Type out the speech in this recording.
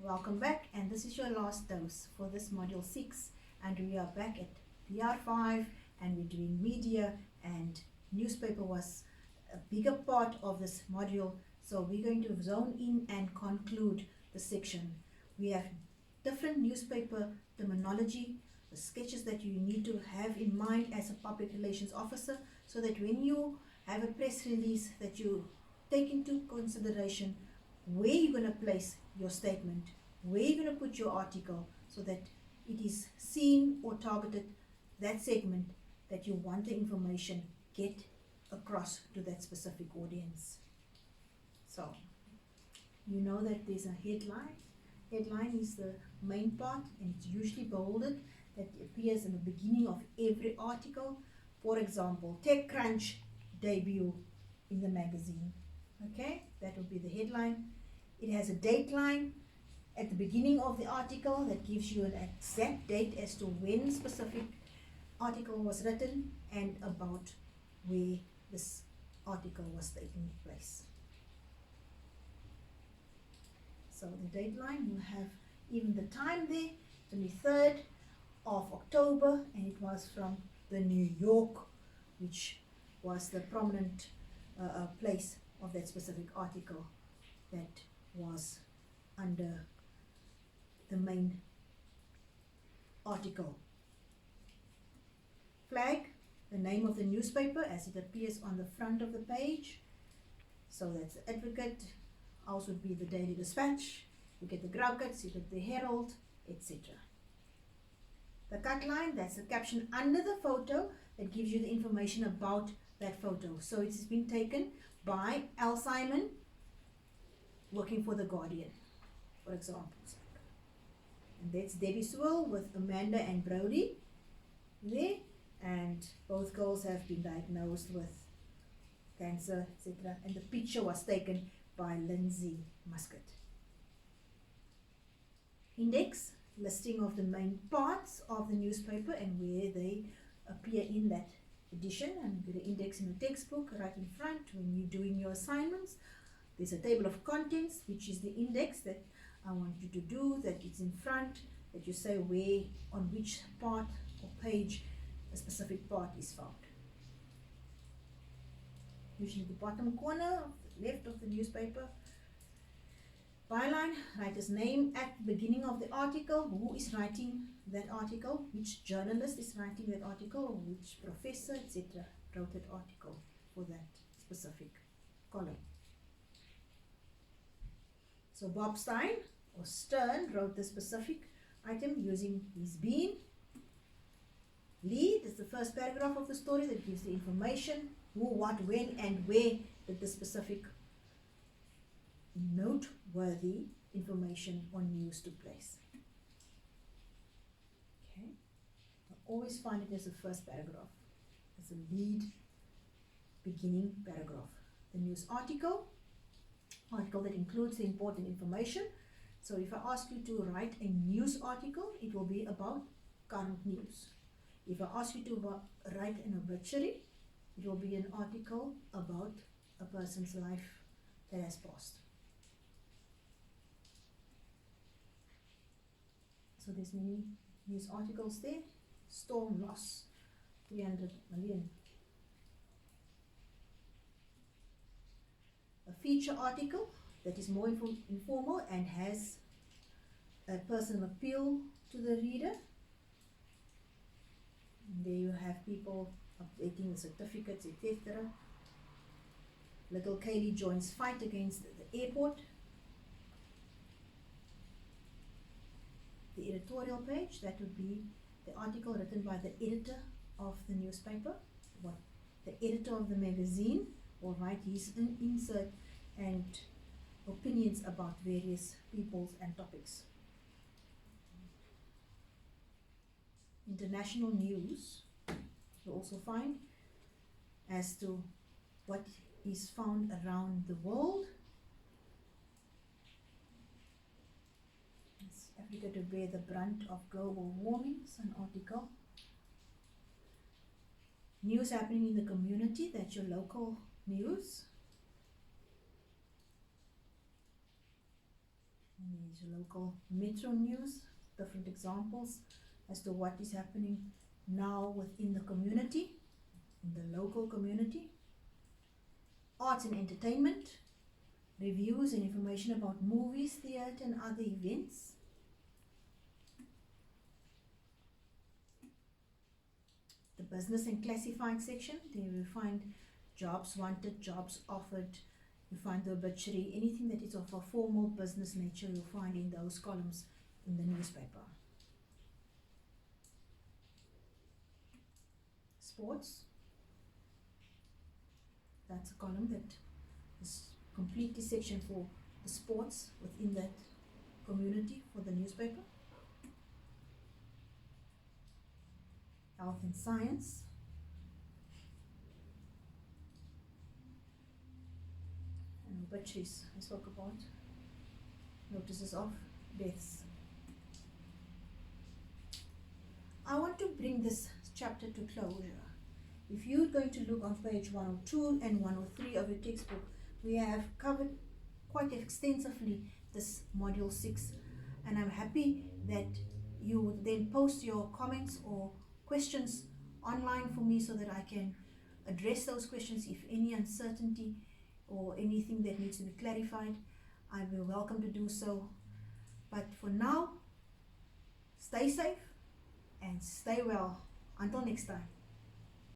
Welcome back, and this is your last dose for this module 6, and we are back at PR5 and we're doing media, and newspaper was a bigger part of this module, so we're going to zone in and conclude the section. We have different newspaper terminology, the sketches that you need to have in mind as a public relations officer, so that when you have a press release that you take into consideration where you're going to place your statement, where you're going to put your article, so that it is seen or targeted that segment that you want the information get across to that specific audience. So you know that there's a headline. Headline is the main part, and it's usually bolded. That appears in the beginning of every article. For example, TechCrunch debut in the magazine. Okay, that would be the headline. It has a dateline at the beginning of the article that gives you an exact date as to when specific article was written and about where this article was taking place. So the dateline, you have even the time there, 23rd of October, and it was from the New York, which was the prominent place of that specific article that was under the main article. Flag, the name of the newspaper as it appears on the front of the page. So that's the Advocate, also would be the Daily Dispatch, you get the Graucats, you get the Herald, etc. The cut line, that's the caption under the photo that gives you the information about that photo. So it's been taken by Al Simon, working for The Guardian, for example. And that's Debbie Sewell with Amanda and Brody there, and both girls have been diagnosed with cancer, etc. And the picture was taken by Lindsay Muscat. Index, listing of the main parts of the newspaper and where they appear in that edition, and the index in the textbook right in front when you're doing your assignments. There's a table of contents, which is the index that I want you to do, that it's in front, that you say where, on which part or page a specific part is found. Usually the bottom corner, left of the newspaper. Byline, writer's name at the beginning of the article, who is writing that article, which journalist is writing that article, or which professor, etc. wrote that article for that specific column. So Bob Stein or Stern wrote the specific item using his bean. Lead is the first paragraph of the story that gives the information, who, what, when, and where did the specific noteworthy information or news took place. Okay, I always find it as the first paragraph, as a lead beginning paragraph. The news article that includes the important information. So if I ask you to write a news article, it will be about current news. If I ask you to write an obituary, it will be an article about a person's life that has passed. So there's many news articles there. Storm loss, 300 million. A feature article that is more informal and has a personal appeal to the reader. And there you have people updating the certificates, etc. Little Kaylee joins fight against the airport. The editorial page, that would be the article written by the editor of the newspaper, what the editor of the magazine will write his insert and opinions about various peoples and topics. International news, you also find as to what is found around the world. Is Africa to bear the brunt of global warming? It's an article. News happening in the community, that's your local news. And there's local metro news, different examples as to what is happening now within the community, in the local community. Arts and entertainment, reviews and information about movies, theatre and other events. The business and classified section, there you will find jobs wanted, jobs offered. You find the obituary, anything that is of a formal business nature you'll find in those columns in the newspaper. Sports, that's a column that is completely section for the sports within that community for the newspaper. Health and science. And obituaries I spoke about. Notices of deaths. I want to bring this chapter to closure. If you're going to look on page 102 and 103 of your textbook, we have covered quite extensively this module 6, and I'm happy that you would then post your comments or questions online for me so that I can address those questions. If any uncertainty or anything that needs to be clarified, I will welcome to do so. But for now, stay safe and stay well. Until next time.